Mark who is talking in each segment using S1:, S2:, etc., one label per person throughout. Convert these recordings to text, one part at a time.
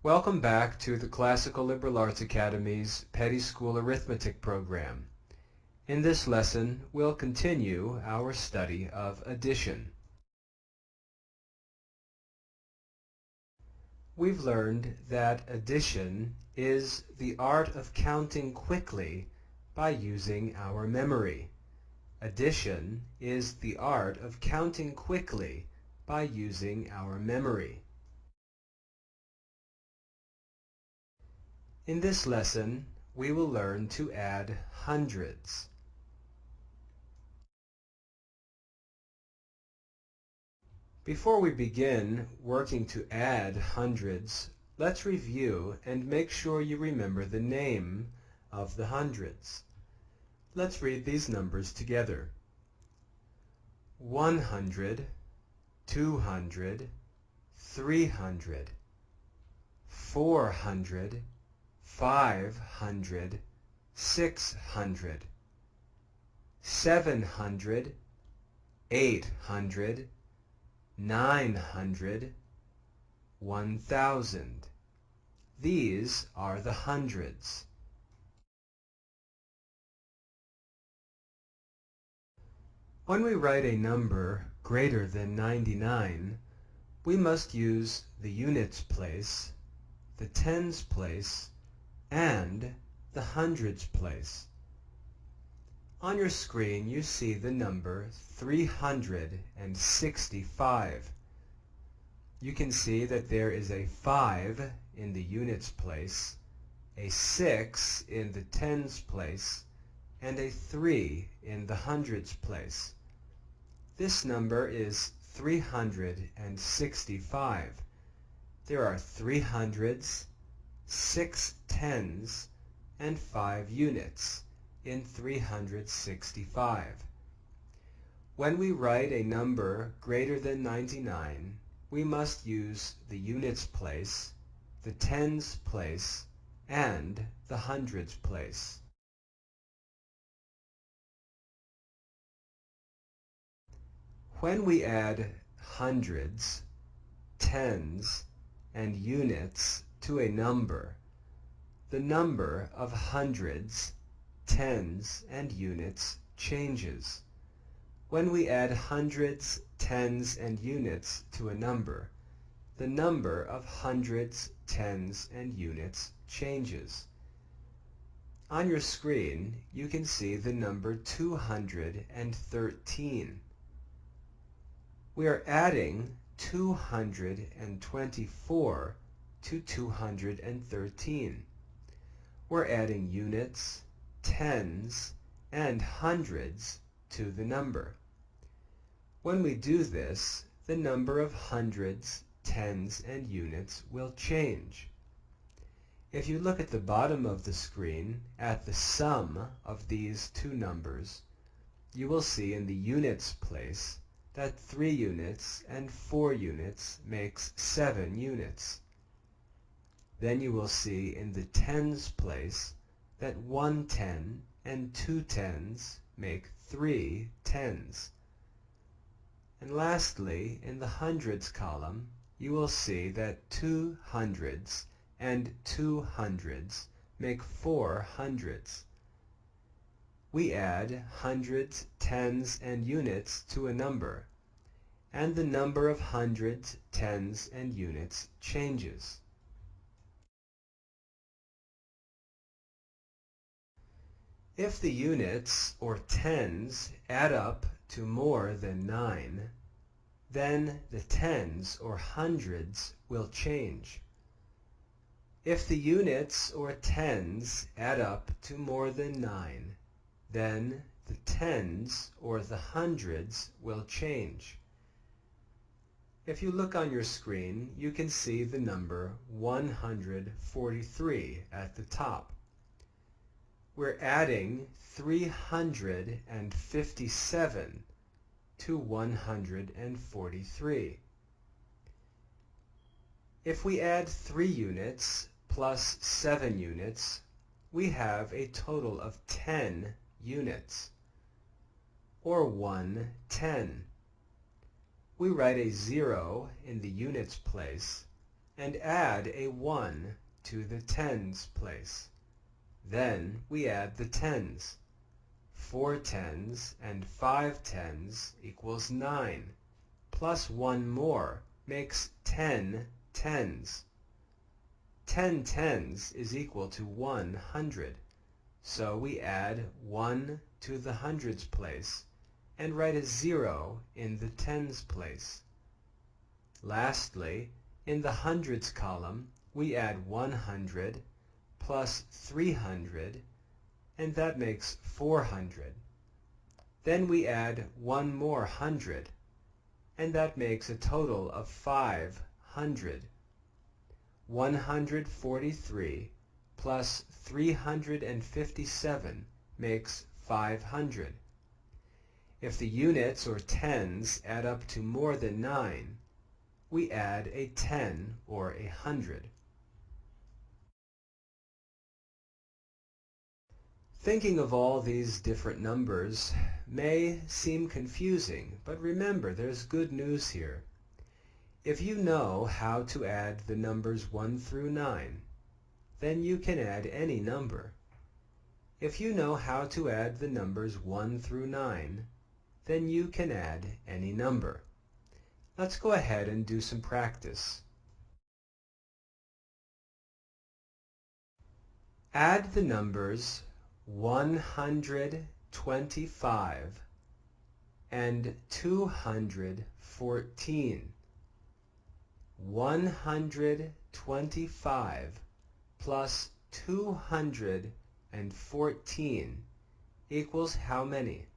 S1: Welcome back to the Classical Liberal Arts Academy's Petty School Arithmetic program. In this lesson, we'll continue our study of addition. We've learned that addition is the art of counting quickly by using our memory. Addition is the art of counting quickly by using our memory. In this lesson, we will learn to add hundreds. Before we begin working to add hundreds, let's review and make sure you remember the name of the hundreds. Let's read these numbers together. 100, 200, 300, 400, 500, 600, 700, 800, 900, 1,000. These are the hundreds. When we write a number greater than 99, we must use the units place, the tens place, and the hundreds place. On your screen you see the number 365. You can see that there is a 5 in the units place, a 6 in the tens place, and a 3 in the hundreds place. This number is 365. There are 3 hundreds, 6 tens, and 5 units in 365. When we write a number greater than 99, we must use the units place, the tens place, and the hundreds place. When we add hundreds, tens, and units to a number, the number of hundreds, tens, and units changes. When we add hundreds, tens, and units to a number, the number of hundreds, tens, and units changes. On your screen, you can see the number 213. We are adding 224 to 213. We're adding units, tens, and hundreds to the number. When we do this, the number of hundreds, tens, and units will change. If you look at the bottom of the screen at the sum of these two numbers, you will see in the units place that 3 units and 4 units makes 7 units. Then you will see in the tens place that 1 10 and 2 tens make 3 tens. And lastly, in the hundreds column, you will see that 2 hundreds and 2 hundreds make 4 hundreds. We add hundreds, tens, and units to a number, and the number of hundreds, tens, and units changes. If the units, or tens, add up to more than 9, then the tens, or hundreds, will change. If the units, or tens, add up to more than 9, then the tens, or the hundreds, will change. If you look on your screen, you can see the number 143 at the top. We're adding 357 to 143. If we add 3 units plus 7 units, we have a total of 10 units, or 110. We write a 0 in the units place and add a 1 to the tens place. Then we add the tens. 4 tens and 5 tens equals 9, plus 1 more makes 10 tens. 10 tens is equal to 100, so we add 1 to the hundreds place and write a 0 in the tens place. Lastly, in the hundreds column, we add 100 plus 300, and that makes 400. Then we add 1 more 100, and that makes a total of 500. 143 plus 357 makes 500. If the units or tens add up to more than 9, we add a 10 or a 100. Thinking of all these different numbers may seem confusing, but remember, there's good news here. If you know how to add the numbers 1 through 9, then you can add any number. If you know how to add the numbers 1 through 9, then you can add any number. Let's go ahead and do some practice. Add the numbers 125 and 214. 125 plus 214 equals how many?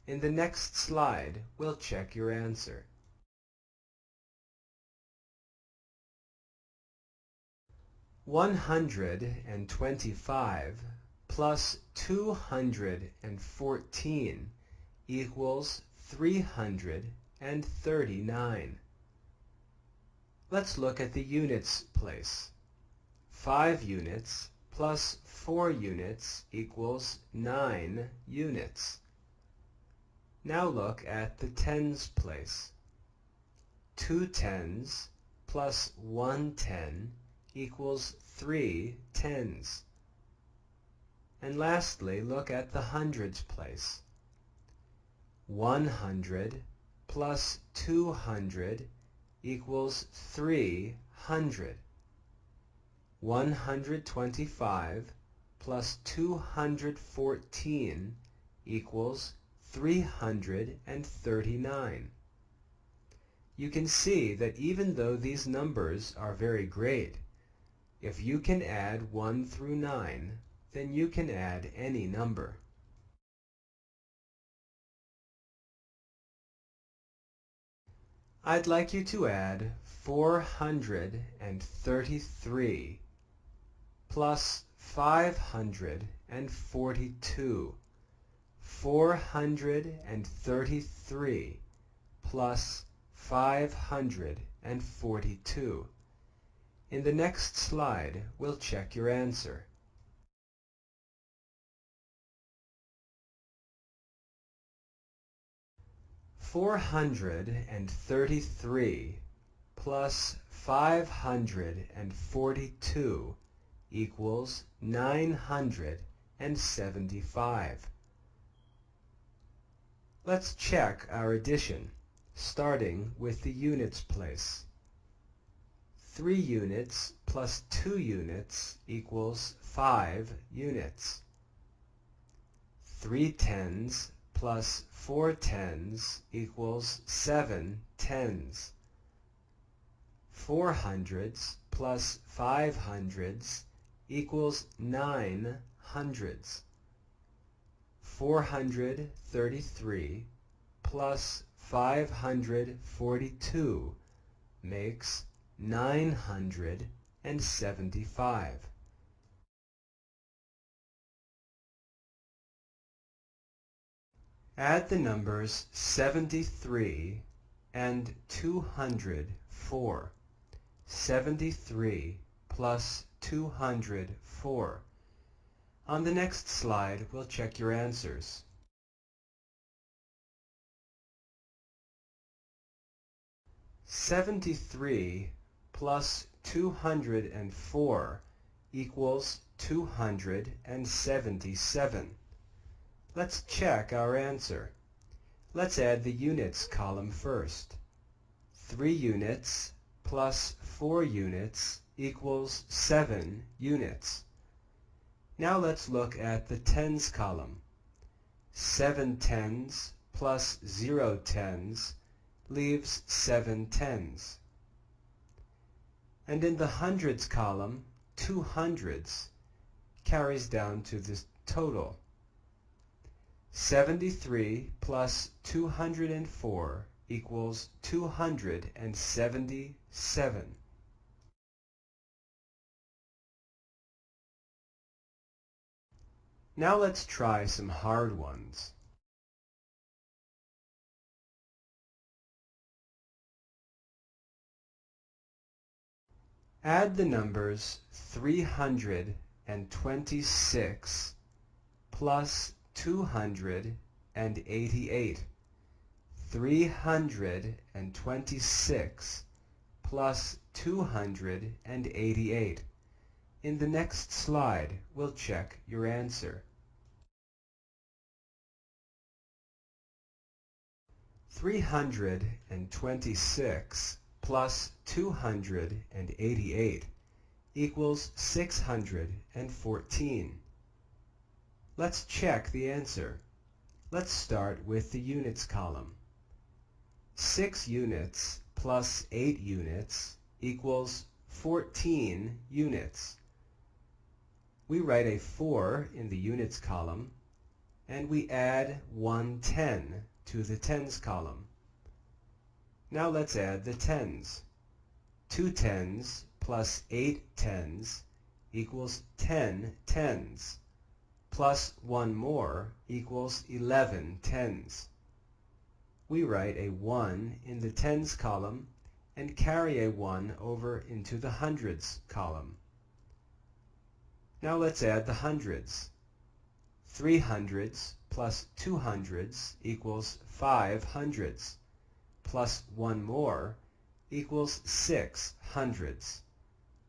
S1: In the next slide, we'll check your answer. One 125 plus 214 equals 339. Let's look at the units place. 5 units plus 4 units equals 9 units. Now look at the tens place. 2 tens plus 1 10 equals 3 tens. And lastly, look at the hundreds place. 100 plus 200 equals 300. 125 plus 214 equals 339. You can see that even though these numbers are very great, if you can add 1 through 9, then you can add any number. I'd like you to add 433 plus 542. 433 plus 542. In the next slide, we'll check your answer. $433 plus 542 equals 975. Let's check our addition, starting with the units place. 3 units plus 2 units equals 5 units. 3 tens plus 4 tens equals 7 tens. 4 hundreds plus 5 hundreds equals 9 hundreds. 433 plus 542 makes 975. Add the numbers 73 and 204. 73 plus 204. On the next slide, we'll check your answers. $73 plus 204 equals 277. Let's check our answer. Let's add the units column first. 3 units plus 4 units equals 7 units. Now let's look at the tens column. 7 tens plus 0 tens leaves 7 tens. And in the hundreds column, 2 hundreds carries down to the total. 73 plus 204 equals 277. Now let's try some hard ones. Add the numbers 326 plus 288. 326 plus 288. In the next slide, we'll check your answer. 326 plus 288 equals 614. Let's check the answer. Let's start with the units column. 6 units plus 8 units equals 14 units. We write a 4 in the units column, and we add 1 10 to the tens column. Now let's add the tens. 2 tens plus 8 tens equals 10 tens, plus 1 more equals 11 tens. We write a 1 in the tens column and carry a 1 over into the hundreds column. Now let's add the hundreds. 3 hundreds plus 2 hundreds equals 5 hundreds, plus 1 more equals 6 hundreds.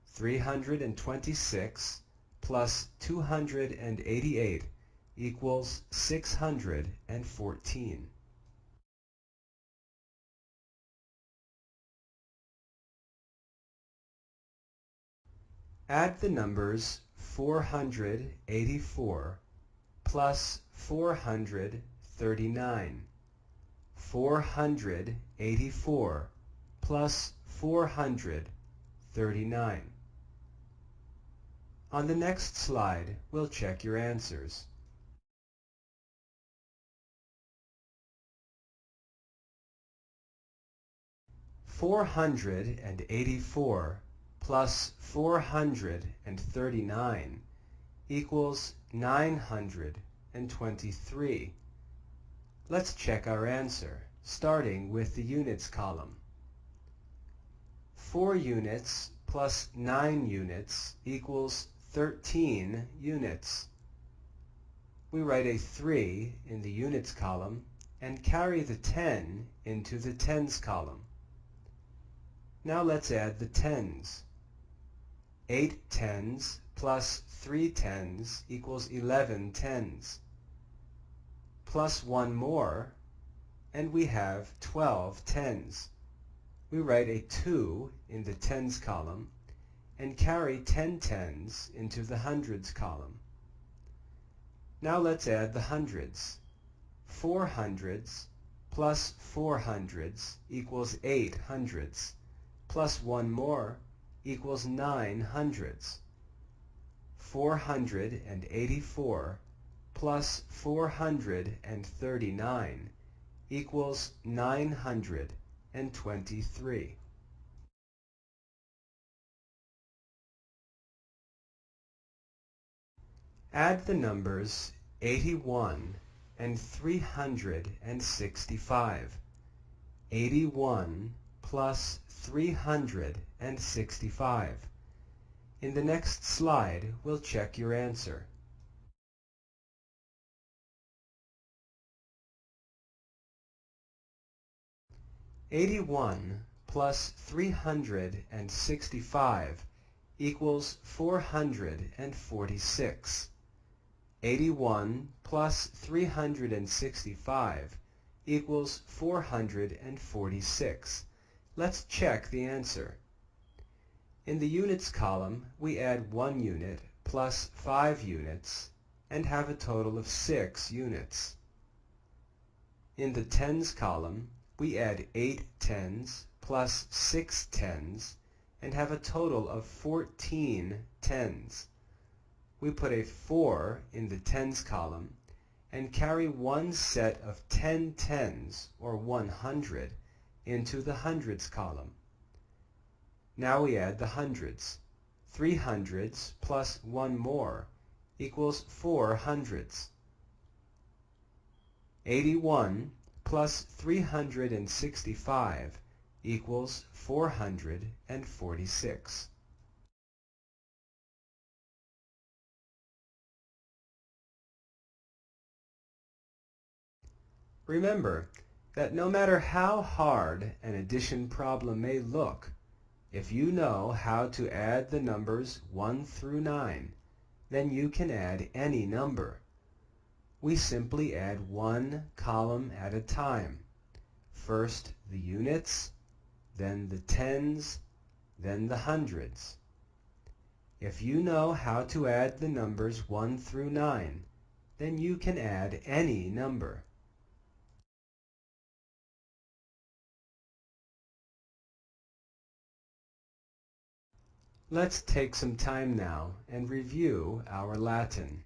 S1: 326 plus 288 equals 614. Add the numbers 484 plus 439. 484 plus 439. On the next slide, we'll check your answers. $484 plus 439 equals 923. Let's check our answer, starting with the units column. 4 units plus 9 units equals 13 units. We write a 3 in the units column and carry the 10 into the tens column. Now let's add the tens. 8 tens plus 3 tens equals 11 tens. Plus 1 more, and we have 12 tens. We write a 2 in the tens column and carry 10 tens into the hundreds column. Now let's add the hundreds. 4 hundreds plus 4 hundreds equals 8 hundreds, plus 1 more equals 9 hundreds. 484 plus 439 equals 923. Add the numbers 81 and 365. 81 plus 365. In the next slide, we'll check your answer. $81 plus 365 equals 446. 81 plus 365 equals 446. Let's check the answer. In the units column, we add 1 unit plus 5 units and have a total of 6 units. In the tens column, we add 8 tens plus 6 tens and have a total of 14 tens. We put a 4 in the tens column and carry one set of 10 tens, or 100, into the hundreds column. Now we add the hundreds. 3 hundreds plus 1 more equals 4 hundreds. 81 plus 365 equals 446. Remember that no matter how hard an addition problem may look, if you know how to add the numbers 1 through 9, then you can add any number. We simply add one column at a time. First the units, then the tens, then the hundreds. If you know how to add the numbers 1 through 9, then you can add any number. Let's take some time now and review our Latin.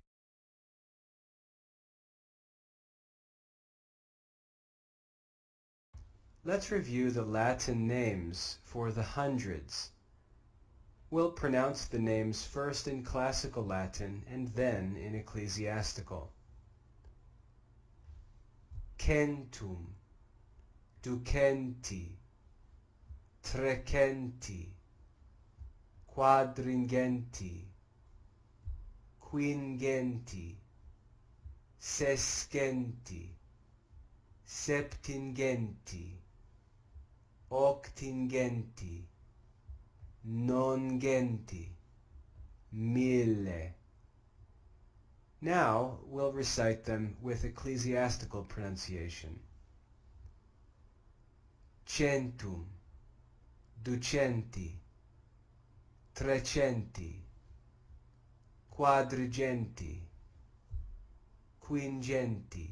S1: Let's review the Latin names for the hundreds. We'll pronounce the names first in classical Latin and then in ecclesiastical. Centum, ducenti, trecenti, quadringenti, quingenti, sescenti, septingenti, octingenti, nongenti, mille. Now we'll recite them with ecclesiastical pronunciation. Centum, ducenti, trecenti, quadrigenti, quingenti,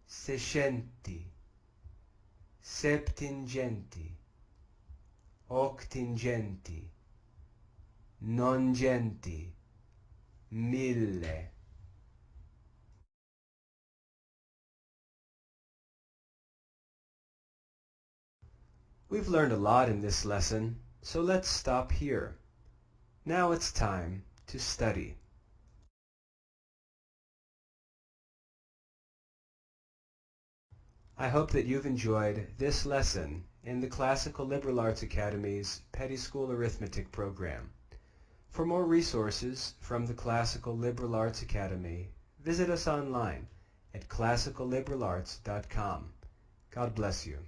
S1: sescenti, septingenti, octingenti, nongenti, mille. We've learned a lot in this lesson, so let's stop here. Now it's time to study. I hope that you've enjoyed this lesson in the Classical Liberal Arts Academy's Petty School Arithmetic program. For more resources from the Classical Liberal Arts Academy, visit us online at classicalliberalarts.com. God bless you.